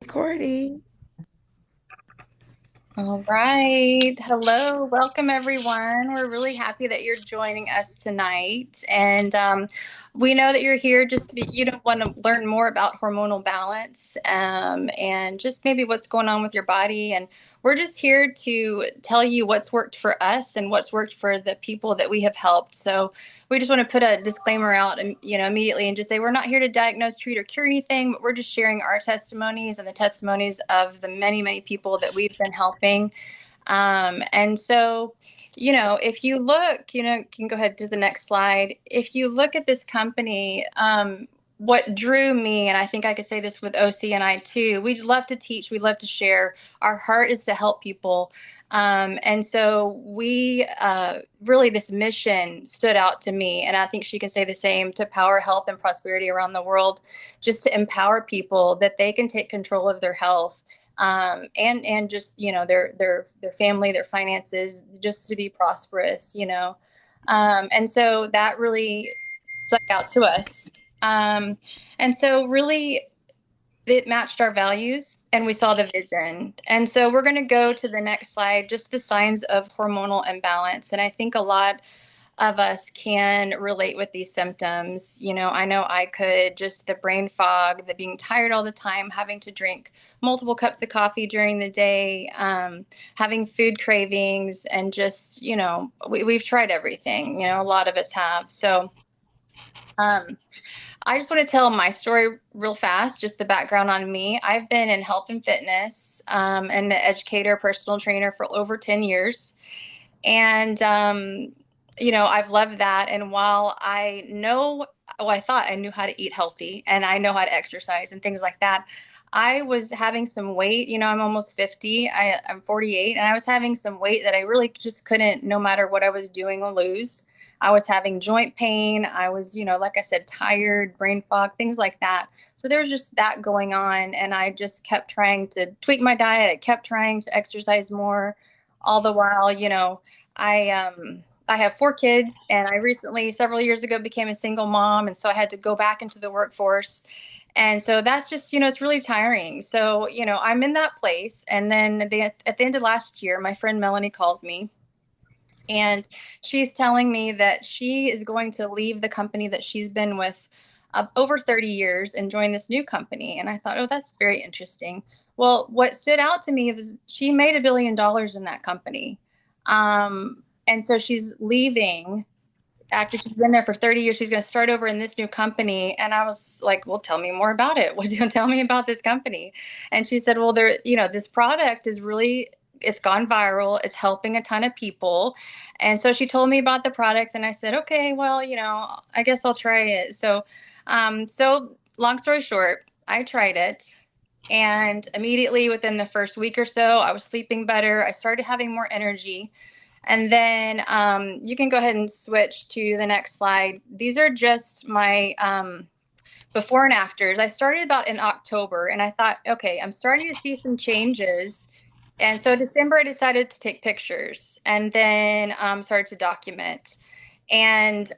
Recording. All right. Hello. Welcome, everyone. We're really happy that you're joining us tonight. And we know that you're here you don't want to learn more about hormonal balance and just maybe what's going on with your body. And we're just here to tell you what's worked for us and what's worked for the people that we have helped. So we just want to put a disclaimer out, immediately and just say we're not here to diagnose, treat, or cure anything, but we're just sharing our testimonies and the testimonies of the many, many people that we've been helping. And so, if you look, you can go ahead to the next slide. If you look at this company, what drew me, and I think I could say this with OC and I too, we love to teach, we love to share. Our heart is to help people. And so really, this mission stood out to me, and I think she can say the same, to power health and prosperity around the world, just to empower people that they can take control of their health, and just their family, their finances, just to be prosperous. And so that really stuck out to us. Um, and so really it matched our values and we saw the vision. And so we're going to go to the next slide, just the signs of hormonal imbalance. And I think a lot of us can relate with these symptoms. I know I could, just the brain fog, the being tired all the time, having to drink multiple cups of coffee during the day, having food cravings, and just, we've tried everything, a lot of us have. So, um, I just want to tell my story real fast, just the background on me. I've been in health and fitness, and an educator, personal trainer for over 10 years. And, I've loved that. And while I thought I knew how to eat healthy and I know how to exercise and things like that, I was having some weight. I'm almost 50. I'm 48, and I was having some weight that I really just couldn't, no matter what I was doing, lose. I was having joint pain. I was, like I said, tired, brain fog, things like that. So there was just that going on. And I just kept trying to tweak my diet. I kept trying to exercise more, all the while, I have four kids, and I recently, several years ago, became a single mom, and so I had to go back into the workforce. And so that's just, it's really tiring. So, I'm in that place. And then at the end of last year, my friend Melanie calls me, and she's telling me that she is going to leave the company that she's been with over 30 years and join this new company. And I thought, oh, that's very interesting. Well, what stood out to me was she made $1 billion in that company. And so she's leaving after she's been there for 30 years. She's going to start over in this new company. And I was like, well, tell me more about it. What do you tell me about this company? And she said, well, this product is really, it's gone viral. It's helping a ton of people. And so she told me about the product, and I said, okay, well, I guess I'll try it. So long story short, I tried it. And immediately within the first week or so, I was sleeping better. I started having more energy. And then you can go ahead and switch to the next slide. These are just my before and afters. I started about in October, and I thought, okay, I'm starting to see some changes. And so December, I decided to take pictures, and then started to document. And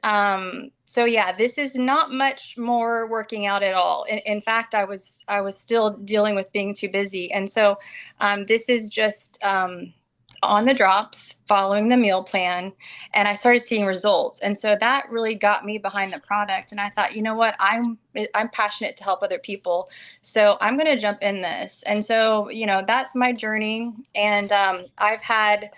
so yeah, this is not much more working out at all. In fact, I was still dealing with being too busy, and so this is just on the drops, following the meal plan, and I started seeing results. And so that really got me behind the product. And I thought, you know what, I'm passionate to help other people, so I'm going to jump in this. And so that's my journey. And I've had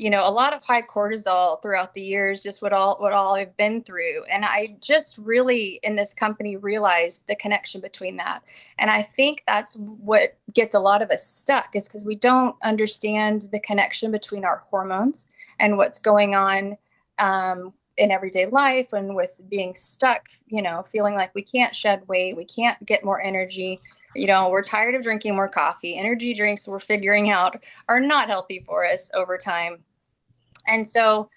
a lot of high cortisol throughout the years, just what all I've been through. And I just really, in this company, realized the connection between that. And I think that's what gets a lot of us stuck, is because we don't understand the connection between our hormones and what's going on in everyday life, and with being stuck, feeling like we can't shed weight, we can't get more energy. We're tired of drinking more coffee. Energy drinks, we're figuring out, are not healthy for us over time. And so,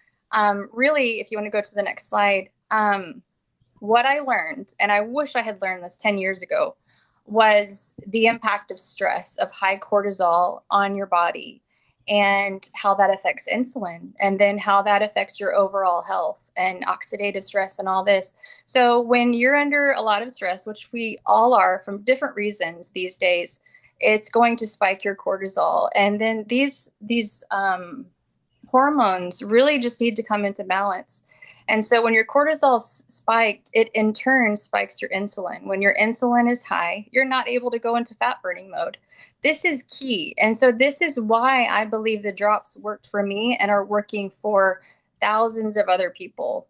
really, if you want to go to the next slide, what I learned, and I wish I had learned this 10 years ago, was the impact of stress, of high cortisol on your body, and how that affects insulin, and then how that affects your overall health and oxidative stress and all this. So when you're under a lot of stress, which we all are from different reasons these days, it's going to spike your cortisol. And then these hormones really just need to come into balance. And so when your cortisol spiked, it in turn spikes your insulin. When your insulin is high, you're not able to go into fat burning mode. This is key. And so this is why I believe the drops worked for me and are working for thousands of other people,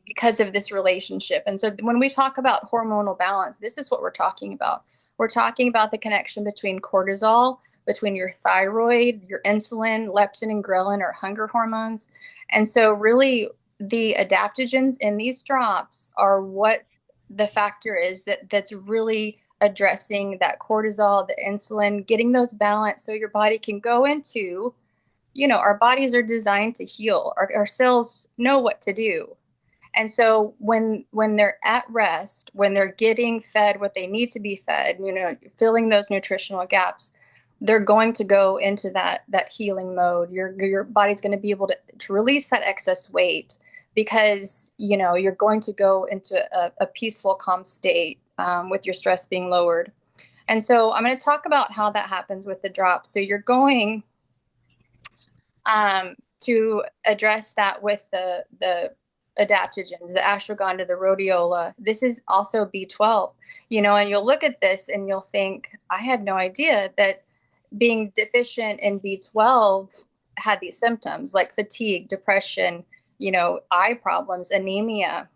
because of this relationship. And so when we talk about hormonal balance, this is what we're talking about. We're talking about the connection between cortisol, between your thyroid, your insulin, leptin, and ghrelin, or hunger hormones. And so, really, the adaptogens in these drops are what the factor is that's really addressing that cortisol, the insulin, getting those balanced so your body can go into, our bodies are designed to heal. Our cells know what to do. And so when they're at rest, when they're getting fed what they need to be fed, filling those nutritional gaps, they're going to go into that healing mode. Your body's going to be able to release that excess weight because you're going to go into a peaceful, calm state, with your stress being lowered. And so I'm going to talk about how that happens with the drops. So you're going to address that with the adaptogens, the ashwagandha, the rhodiola. This is also B12, and you'll look at this and you'll think, I had no idea that being deficient in B12 had these symptoms like fatigue, depression, eye problems, anemia.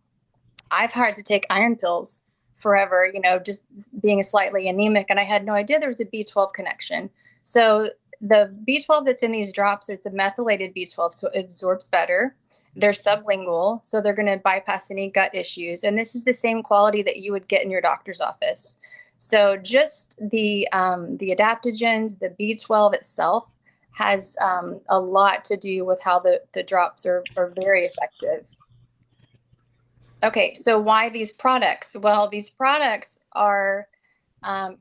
I've had to take iron pills forever, just being slightly anemic, and I had no idea there was a B12 connection. So the B12 that's in these drops, it's a methylated B12, so it absorbs better. They're sublingual, so they're going to bypass any gut issues. And this is the same quality that you would get in your doctor's office. So just the adaptogens, the B12 itself has a lot to do with how the drops are very effective. Okay, so why these products? Well, these products are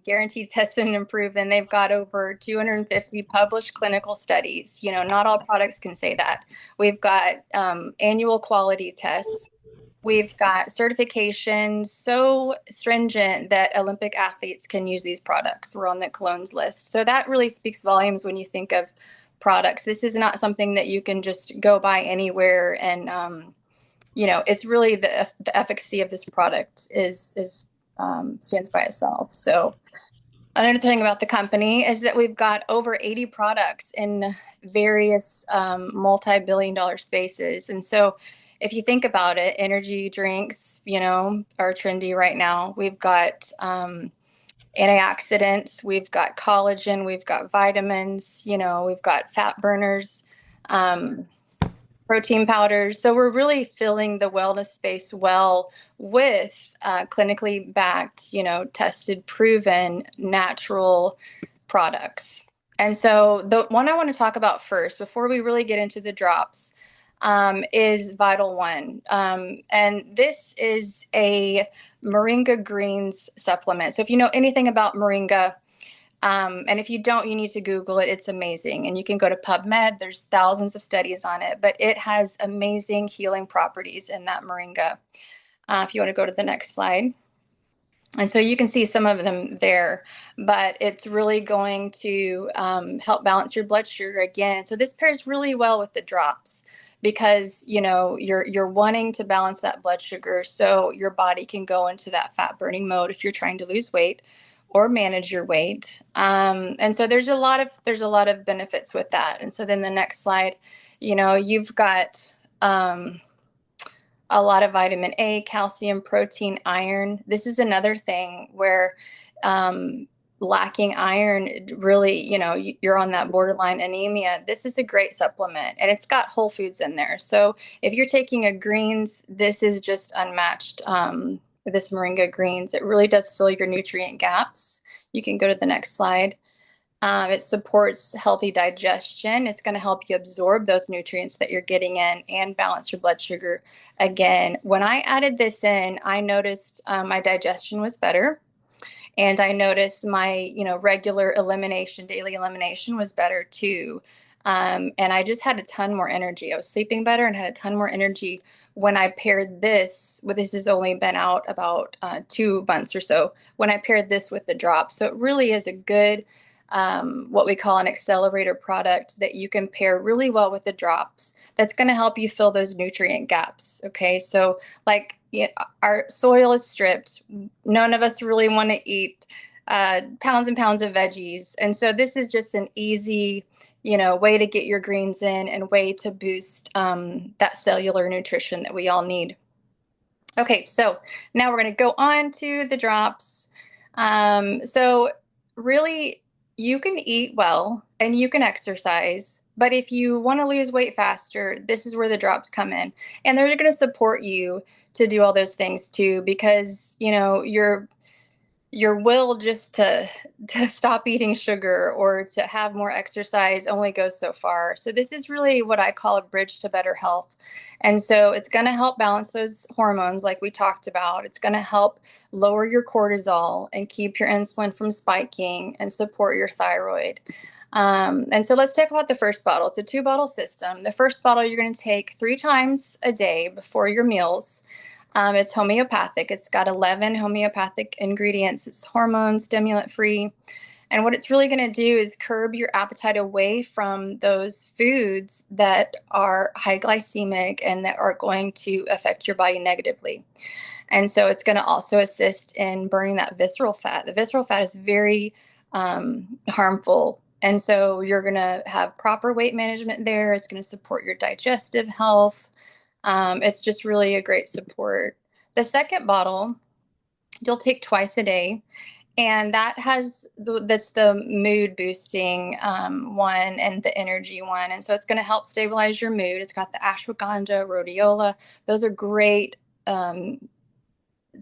guaranteed, tested, and proven. They've got over 250 published clinical studies. Not all products can say that. We've got annual quality tests. We've got certifications so stringent that Olympic athletes can use these products. We're on the clones list. So that really speaks volumes when you think of products. This is not something that you can just go buy anywhere. And, it's really the efficacy of this product is stands by itself. So another thing about the company is that we've got over 80 products in various multi-billion-dollar spaces. And so if you think about it, energy drinks, are trendy right now. We've got antioxidants, we've got collagen, we've got vitamins, we've got fat burners, protein powders. So we're really filling the wellness space well with clinically backed, tested, proven, natural products. And so the one I want to talk about first, before we really get into the drops, is Vital One. And this is a moringa greens supplement. So if you know anything about moringa, and if you don't, you need to Google it. It's amazing. And you can go to PubMed. There's thousands of studies on it, but it has amazing healing properties in that moringa. If you want to go to the next slide. And so you can see some of them there, but it's really going to help balance your blood sugar again. So this pairs really well with the drops because, you're wanting to balance that blood sugar so your body can go into that fat burning mode if you're trying to lose weight or manage your weight. And so there's a lot of benefits with that. And so then the next slide, you've got a lot of vitamin A, calcium, protein, iron. This is another thing where lacking iron, really, you're on that borderline anemia. This is a great supplement, and it's got whole foods in there. So if you're taking a greens, this is just unmatched. This moringa greens, it really does fill your nutrient gaps. You can go to the next slide. It supports healthy digestion. It's going to help you absorb those nutrients that you're getting in and balance your blood sugar. Again, when I added this in, I noticed my digestion was better. And I noticed my, regular elimination, daily elimination was better too. And I just had a ton more energy. I was sleeping better and had a ton more energy when I paired this with, this has only been out about 2 months or so, when I paired this with the drops. So it really is a good, what we call an accelerator product that you can pair really well with the drops. That's going to help you fill those nutrient gaps. Okay. So like, yeah, our soil is stripped. None of us really want to eat pounds and pounds of veggies. And so this is just an easy, way to get your greens in and way to boost that cellular nutrition that we all need. Okay, so now we're going to go on to the drops. So really, you can eat well and you can exercise, but if you want to lose weight faster, this is where the drops come in. And they're going to support you to do all those things too, because, your will just to stop eating sugar or to have more exercise only goes so far. So this is really what I call a bridge to better health. And so it's going to help balance those hormones like we talked about. It's going to help lower your cortisol and keep your insulin from spiking and support your thyroid. And so let's talk about the first bottle. It's a 2-bottle system. The first bottle you're going to take 3 times a day before your meals. It's homeopathic. It's got 11 homeopathic ingredients. It's hormone stimulant free. And what it's really going to do is curb your appetite away from those foods that are high glycemic and that are going to affect your body negatively. And so it's going to also assist in burning that visceral fat. The visceral fat is very harmful. And so you're going to have proper weight management there. It's going to support your digestive health. It's just really a great support. The second bottle you'll take twice a day, and that's the mood boosting one and the energy one. And so it's going to help stabilize your mood. It's got the ashwagandha, rhodiola. Those are great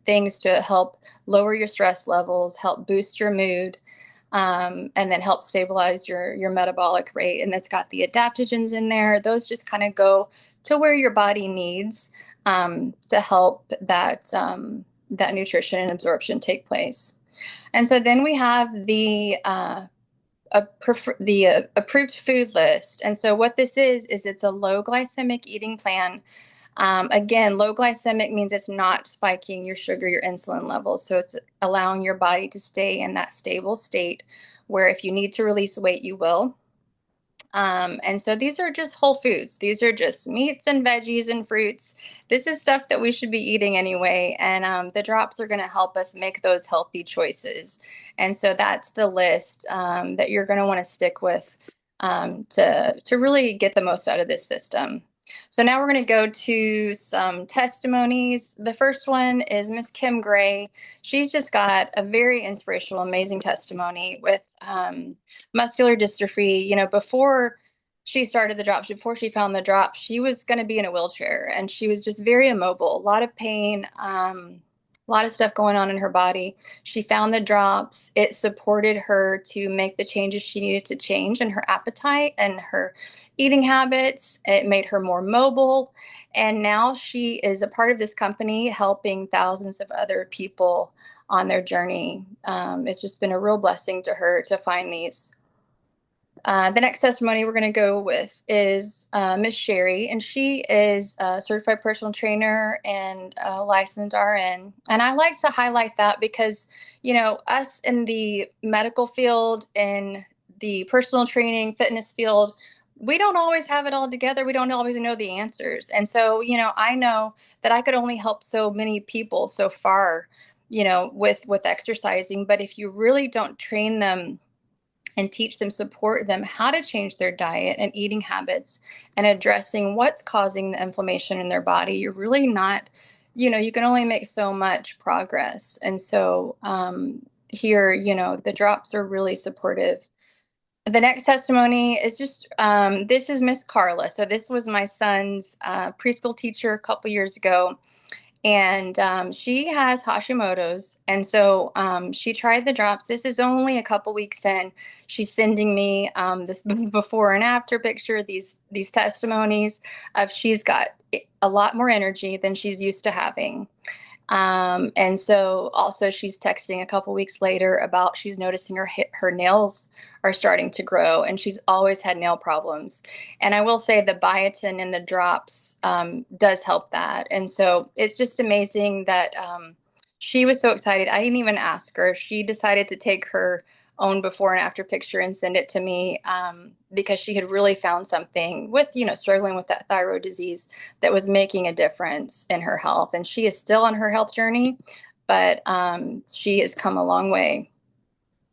things to help lower your stress levels, help boost your mood. And then help stabilize your metabolic rate. And it's got the adaptogens in there. Those just kind of go to where your body needs to help that nutrition and absorption take place. And so then we have the approved food list. And so what this is it's a low glycemic eating plan. Again, low glycemic means it's not spiking your sugar, your insulin levels. So it's allowing your body to stay in that stable state where if you need to release weight, you will. And so these are just whole foods. These are just meats and veggies and fruits. This is stuff that we should be eating anyway. And the drops are going to help us make those healthy choices. And so that's the list that you're going to want to stick with to really get the most out of this system. So now we're going to go to some testimonies. The first one is Miss Kim Gray. She's just got a very inspirational, amazing testimony with muscular dystrophy. Before she started the drops, before she found the drops, she was going to be in a wheelchair, and she was just very immobile, a lot of pain, a lot of stuff going on in her body. She found the drops. It supported her to make the changes she needed to change in her appetite and her eating habits. It made her more mobile. And now she is a part of this company helping thousands of other people on their journey. It's just been a real blessing to her to find these. The next testimony we're going to go with is Miss Sherry, and she is a certified personal trainer and a licensed RN. And I like to highlight that because, us in the medical field, in the personal training, fitness field, we don't always have it all together. We don't always know the answers. And so, I know that I could only help so many people so far, with exercising. But if you really don't train them and teach them, support them how to change their diet and eating habits and addressing what's causing the inflammation in their body, you're really not, you can only make so much progress. And so here, the drops are really supportive. The next testimony is just, this is Miss Carla. So this was my son's preschool teacher a couple years ago. And she has Hashimoto's. And so she tried the drops. This is only a couple weeks in. She's sending me this before and after picture, these testimonies of she's got a lot more energy than she's used to having. And so also she's texting a couple weeks later about she's noticing her nails are starting to grow, and she's always had nail problems. And I will say the biotin in the drops does help that. And so it's just amazing that she was so excited. I didn't even ask her. She decided to take her own before and after picture and send it to me because she had really found something with, struggling with that thyroid disease that was making a difference in her health. And she is still on her health journey, but she has come a long way.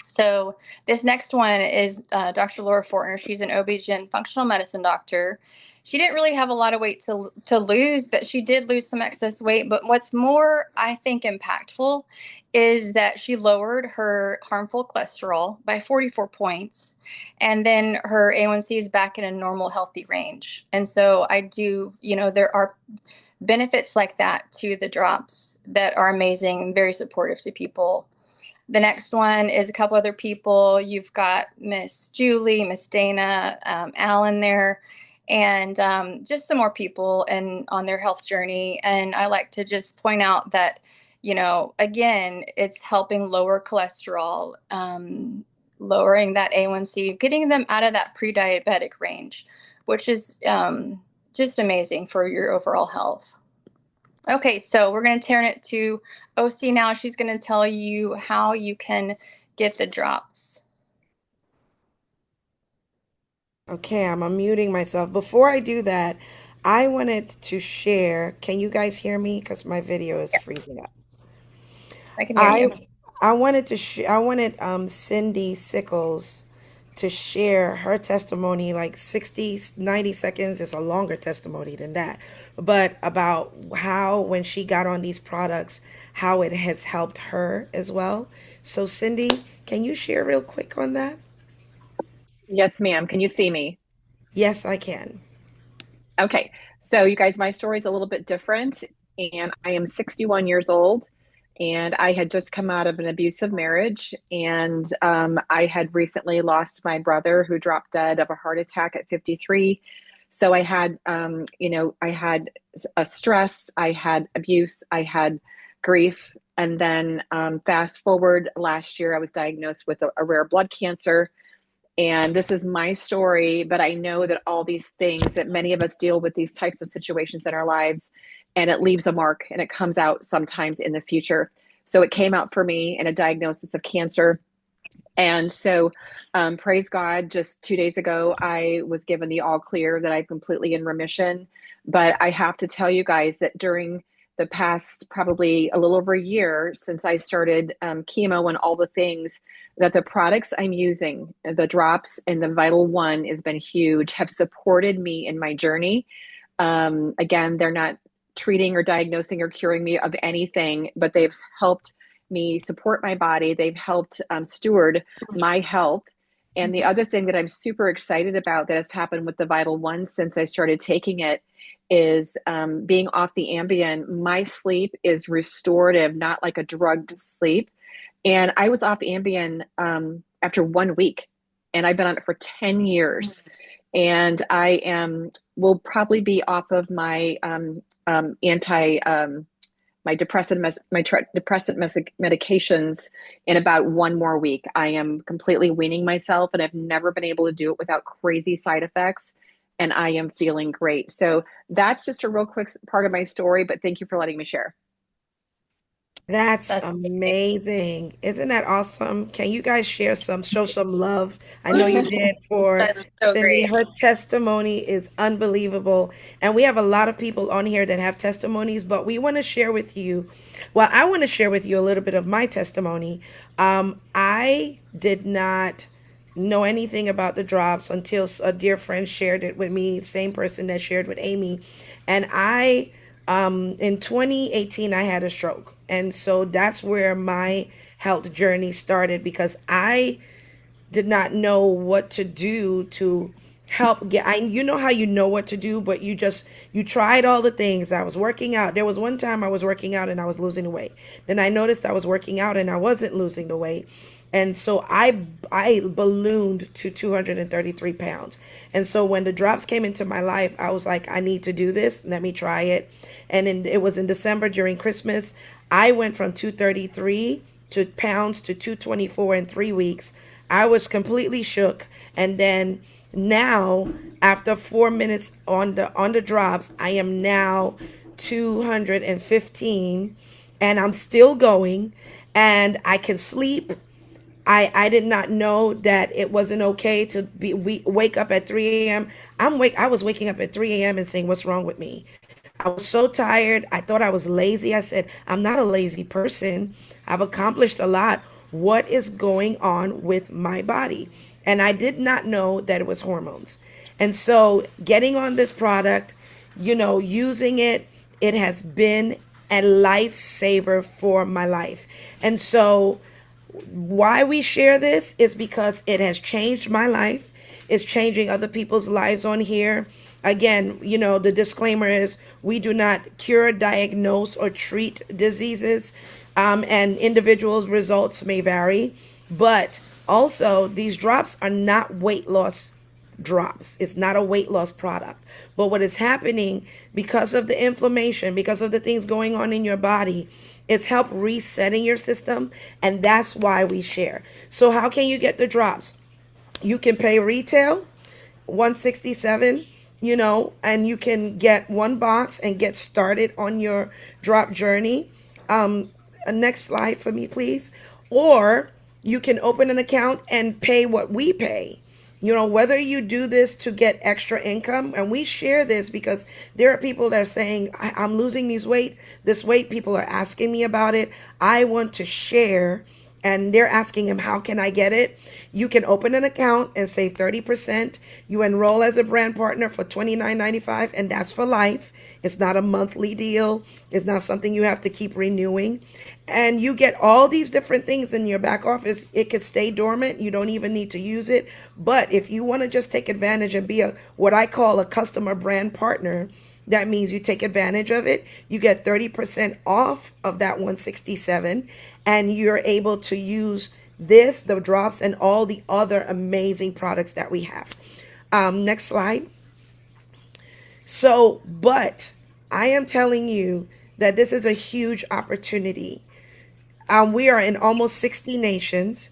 So this next one is Dr. Laura Fortner. She's an OB-GYN functional medicine doctor. She didn't really have a lot of weight to lose, but she did lose some excess weight. But what's more, I think, impactful is that she lowered her harmful cholesterol by 44 points, and then her A1C is back in a normal, healthy range. And so I do, there are benefits like that to the drops that are amazing and very supportive to people. The next one is a couple other people. You've got Miss Julie, Miss Dana, Alan there, and just some more people and on their health journey. And I like to just point out that, again, it's helping lower cholesterol, lowering that A1C, getting them out of that pre-diabetic range, which is just amazing for your overall health. Okay, so we're going to turn it to OC now. She's going to tell you how you can get the drops. Okay, I'm unmuting myself. Before I do that, I wanted to share. Can you guys hear me? Because my video is Yeah, freezing up. I can hear I you. I wanted Cindy Sickles to share her testimony, like 60, 90 seconds. It's a longer testimony than that, but about how when she got on these products, how it has helped her as well. So Cindy, can you share real quick on that? Yes, ma'am. Can you see me? Yes, I can. Okay. So, you guys, my story is a little bit different, and I am 61 years old, and I had just come out of an abusive marriage, and I had recently lost my brother who dropped dead of a heart attack at 53. So I had, I had a stress, I had abuse, I had grief, and then fast forward last year, I was diagnosed with a rare blood cancer. And this is my story, but I know that all these things that many of us deal with these types of situations in our lives, and it leaves a mark and it comes out sometimes in the future. So it came out for me in a diagnosis of cancer. And so, praise God, just 2 days ago, I was given the all clear that I'm completely in remission. But I have to tell you guys that during the past probably a little over a year since I started chemo and all the things, that the products I'm using, the drops and the Vital One, has been huge, have supported me in my journey. Again, they're not treating or diagnosing or curing me of anything, but they've helped me support my body. They've helped steward my health. And the other thing that I'm super excited about that has happened with the Vital One since I started taking it is being off the Ambien. My sleep is restorative, not like a drugged sleep. And I was off Ambien after 1 week, and I've been on it for 10 years. And I am will probably be off of my anti my depressant medications in about 1 more week. I am completely weaning myself, and I've never been able to do it without crazy side effects. And I am feeling great. So that's just a real quick part of my story. But thank you for letting me share. That's That's amazing. amazing. Isn't that awesome? Can you guys show some love? I know you did for That is so Cindy. great. Her testimony is unbelievable. And we have a lot of people on here that have testimonies, but we want to share with you. Well, I want to share with you a little bit of my testimony. I did not know anything about the drops until a dear friend shared it with me, same person that shared with Amy. And in 2018, I had a stroke. And so that's where my health journey started because I did not know what to do to help get you know how you know what to do, but you tried all the things. I was working out. There was one time I was working out and I was losing the weight. Then I noticed I was working out and I wasn't losing the weight. And so I ballooned to 233 pounds. And so when the drops came into my life, I was like, I need to do this. Let me try it. And it was in December during Christmas. I went from 233 to pounds to 224 in 3 weeks. I was completely shook. And then now, after 4 minutes on the drops, I am now 215, and I'm still going, and I can sleep. I did not know that it wasn't okay to wake up at 3 a.m. I was waking up at 3 a.m. and saying, what's wrong with me? I was so tired. I thought I was lazy. I said, I'm not a lazy person. I've accomplished a lot. What is going on with my body? And I did not know that it was hormones. And so getting on this product, using it, it has been a lifesaver for my life. And so why we share this is because it has changed my life. It's changing other people's lives on here. Again, the disclaimer is we do not cure, diagnose, or treat diseases, and individuals' results may vary. But also, these drops are not weight loss drops. It's not a weight loss product. But what is happening because of the inflammation, because of the things going on in your body, it's help resetting your system, and that's why we share. So how can you get the drops? You can pay retail, $167, and you can get one box and get started on your drop journey. Next slide for me, please. Or you can open an account and pay what we pay. Whether you do this to get extra income, and we share this because there are people that are saying, I'm losing this weight. People are asking me about it. I want to share. And they're asking him, how can I get it? You can open an account and save 30%. You enroll as a brand partner for $29.95, and that's for life. It's not a monthly deal. It's not something you have to keep renewing. And you get all these different things in your back office. It could stay dormant. You don't even need to use it. But if you want to just take advantage and be what I call a customer brand partner, that means you take advantage of it. You get 30% off of that 167, and you're able to use the drops, and all the other amazing products that we have. Next slide. So, but I am telling you that this is a huge opportunity. We are in almost 60 nations.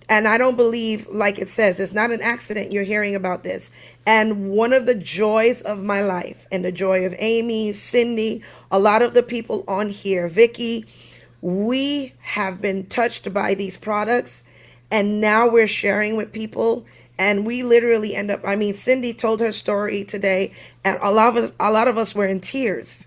And I don't believe, like it says, it's not an accident you're hearing about this. And one of the joys of my life, and the joy of Amy, Cindy, a lot of the people on here, Vicky, we have been touched by these products, and now we're sharing with people. And we literally end up, Cindy told her story today, and a lot of us were in tears.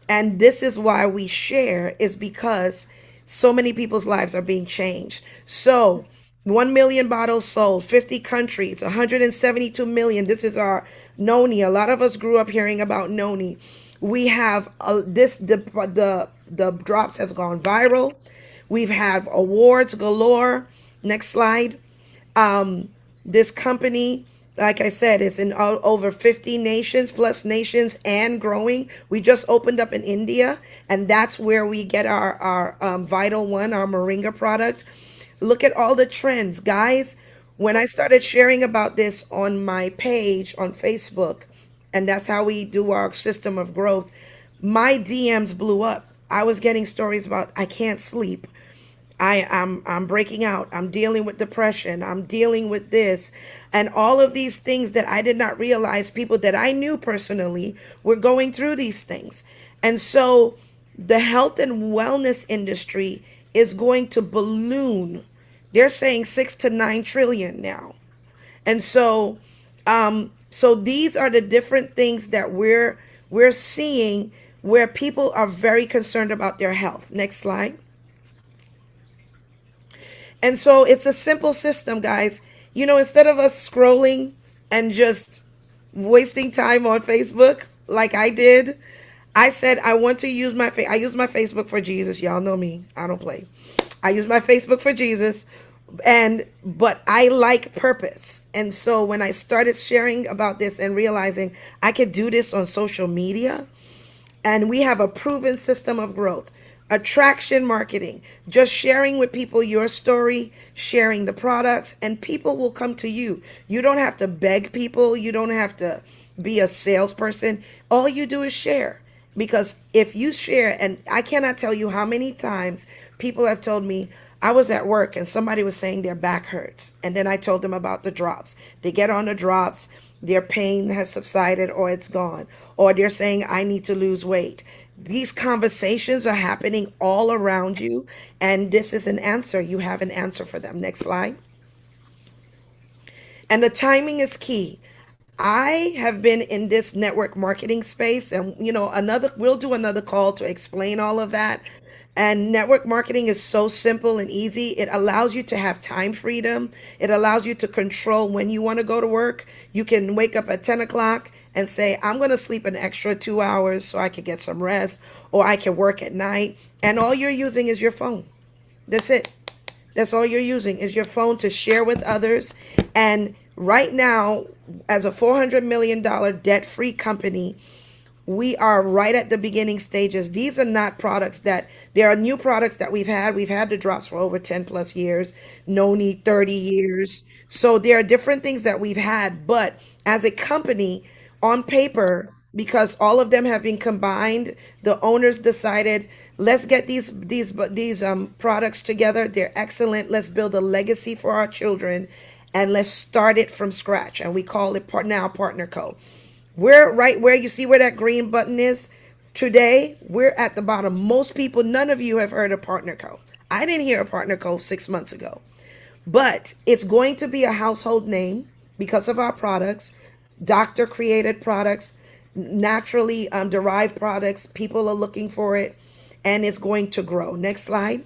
And this is why we share, is because so many people's lives are being changed. So 1 million bottles sold, 50 countries, 172 million. This is our Noni. A lot of us grew up hearing about Noni. We have the drops has gone viral. We've had awards galore. Next slide. This company, like I said, is in over 50 nations, plus nations, and growing. We just opened up in India, and that's where we get our Vital One, our Moringa product. Look at all the trends, guys. When I started sharing about this on my page on Facebook, and that's how we do our system of growth, my DMs blew up. I was getting stories about, I can't sleep. I'm breaking out. I'm dealing with depression. I'm dealing with this. And all of these things that I did not realize, people that I knew personally were going through these things. And so the health and wellness industry is going to balloon. They're saying 6 to 9 trillion now. And so these are the different things that we're seeing where people are very concerned about their health. Next slide. And so it's a simple system, guys. Instead of us scrolling and just wasting time on Facebook like I did, I said I want to use I use my Facebook for Jesus. Y'all know me. I don't play. I use my Facebook for Jesus, but I like purpose. And so when I started sharing about this and realizing I could do this on social media, and we have a proven system of growth. Attraction marketing, just sharing with people your story, sharing the products, and people will come to you. You don't have to beg people, you don't have to be a salesperson. All you do is share. Because if you share, and I cannot tell you how many times people have told me, I was at work and somebody was saying their back hurts. And then I told them about the drops. They get on the drops, their pain has subsided or it's gone. Or they're saying, I need to lose weight. These conversations are happening all around you. And this is an answer. You have an answer for them. Next slide. And the timing is key. I have been in this network marketing space, and we'll do another call to explain all of that. And network marketing is so simple and easy. It allows you to have time freedom. It allows you to control when you want to go to work. You can wake up at 10 o'clock and say, I'm going to sleep an extra 2 hours so I can get some rest, or I can work at night. And all you're using is your phone. That's it. That's all you're using is your phone to share with others. And right now, as a $400 million debt-free company, we are right at the beginning stages. These are not products there are new products that we've had. We've had the drops for over 10 plus years, no need 30 years. So there are different things that we've had. But as a company, on paper, because all of them have been combined, the owners decided, let's get these products together. They're excellent. Let's build a legacy for our children, and let's start it from scratch. And we call it now Partner Co. We're right where you see where that green button is. Today, we're at the bottom. Most people, none of you have heard of Partner Co. I didn't hear of Partner Co. 6 months ago. But it's going to be a household name because of our products, doctor created products, naturally derived products. People are looking for it, and it's going to grow. Next slide.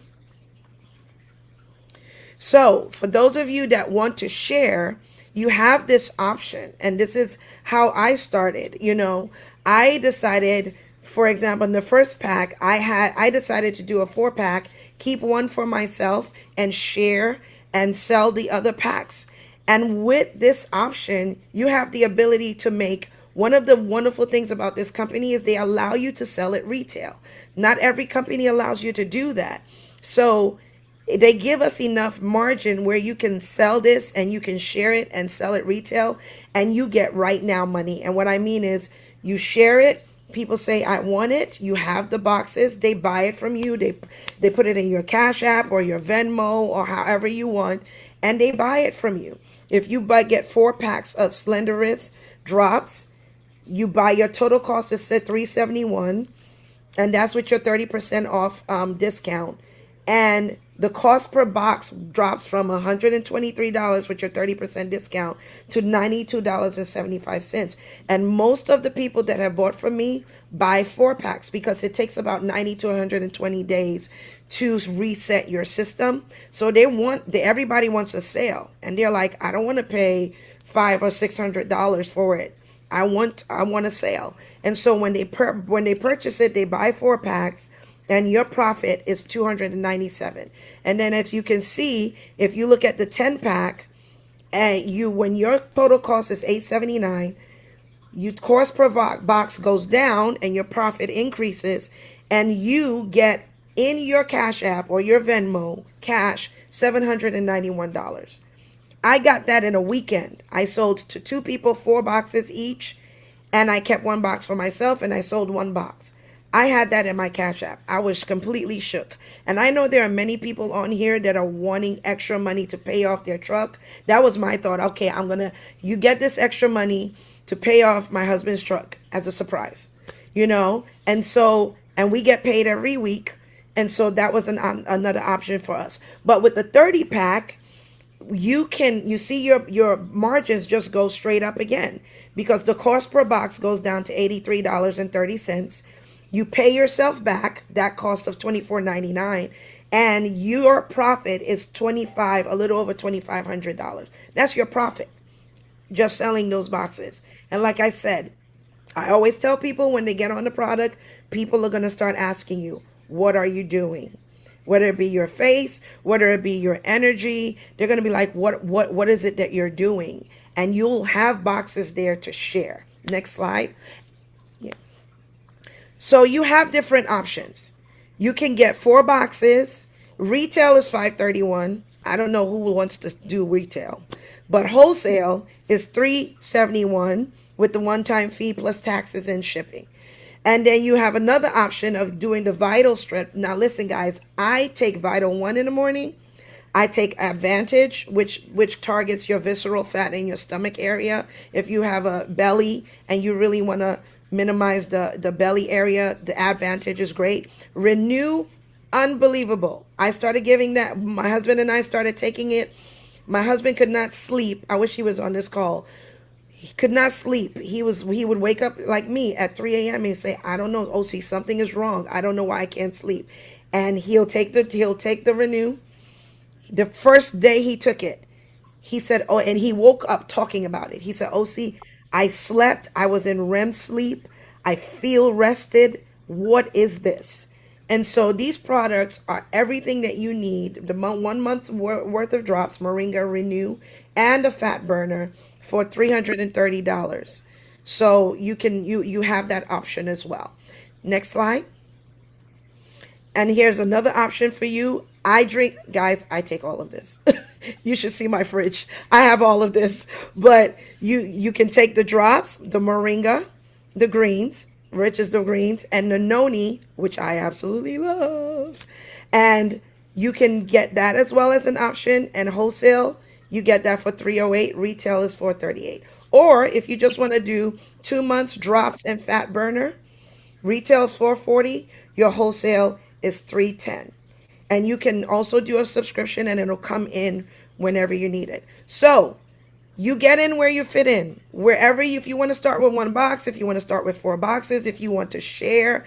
So for those of you that want to share, you have this option. And this is how I started. I decided, for example, in the first pack, I decided to do a 4-pack, keep one for myself and share and sell the other packs. And with this option, you have the ability to make, one of the wonderful things about this company is they allow you to sell it retail. Not every company allows you to do that. So they give us enough margin where you can sell this and you can share it and sell it retail, and you get right now money. And what I mean is, you share it, people say, I want it, you have the boxes, they buy it from you, they put it in your Cash App or your Venmo or however you want, and they buy it from you. If you get 4 packs of Slenderous drops, you buy, your total cost is at $371, and that's with your 30% off discount. And the cost per box drops from $123 with your 30% discount to $92.75. And most of the people that have bought from me buy 4 packs because it takes about 90 to 120 days to reset your system. So everybody wants a sale, and they're like, I don't want to pay $500 or $600 for it. I want a sale. And so when they purchase it, they buy 4 packs. And your profit is $297. And then, as you can see, if you look at the 10-pack, when your total cost is $879, your cost per box goes down and your profit increases, and you get in your Cash App or your Venmo cash $791. I got that in a weekend. I sold to 2 people 4 boxes each, and I kept 1 box for myself, and I sold 1 box. I had that in my Cash App. I was completely shook. And I know there are many people on here that are wanting extra money to pay off their truck. That was my thought. Okay, you get this extra money to pay off my husband's truck as a surprise, and we get paid every week. And so that was another option for us. But with the 30-pack, you see your margins just go straight up again, because the cost per box goes down to $83.30. You pay yourself back that cost of $24.99, and your profit is a little over $2,500. That's your profit, just selling those boxes. And like I said, I always tell people when they get on the product, people are going to start asking you, what are you doing? Whether it be your face, whether it be your energy, they're going to be like, what is it that you're doing? And you'll have boxes there to share. Next slide. Yeah. So you have different options. You can get 4 boxes. Retail is 531. I don't know who wants to do retail, but wholesale is 371 with the one-time fee plus taxes and shipping. And then you have another option of doing the Vital strip. Now listen guys, I take Vital 1 in the morning. I take Advantage, which targets your visceral fat in your stomach area. If you have a belly and you really want to minimize the belly area, the Advantage is great. Renew, unbelievable. I started giving that. My husband and I started taking it. My husband could not sleep. I wish he was on this call. He could not sleep. He would wake up like me at 3 a.m. and say, I don't know, OC, something is wrong. I don't know why I can't sleep. And he'll take the Renew. The first day he took it, he said, oh, and he woke up talking about it. He said, OC, I slept. I was in REM sleep. I feel rested. What is this? And so these products are everything that you need. The 1 month's worth of drops, Moringa Renew, and a fat burner for $330. So you have that option as well. Next slide. And here's another option for you. I drink, guys, I take all of this. You should see my fridge. I have all of this. But you can take the drops, the moringa, the greens, rich as the greens, and the noni, which I absolutely love. And you can get that as well as an option. And wholesale, you get that for 308. Retail is 438. Or if you just want to do 2 months drops and fat burner, retail is 440. Your wholesale is 310. And you can also do a subscription and it'll come in whenever you need it. So you get in where you fit in. Wherever if you want to start with 1 box, if you want to start with 4 boxes, if you want to share,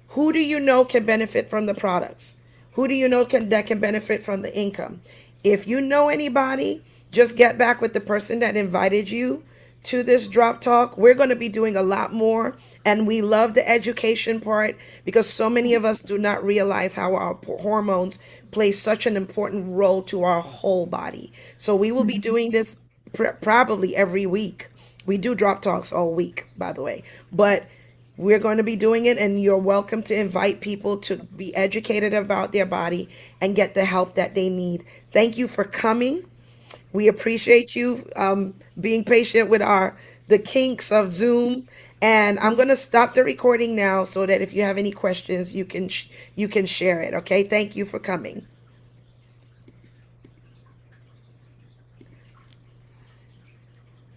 who do you know can benefit from the products? Who do you know that can benefit from the income? If you know anybody, just get back with the person that invited you to this drop talk. We're going to be doing a lot more, and we love the education part because so many of us do not realize how our hormones play such an important role to our whole body. So we will be doing this probably every week. We do drop talks all week, by the way, but we're going to be doing it, and you're welcome to invite people to be educated about their body and get the help that they need. Thank you for coming. We appreciate you being patient with the kinks of Zoom, and I'm going to stop the recording now so that if you have any questions, you can share it. Okay, thank you for coming.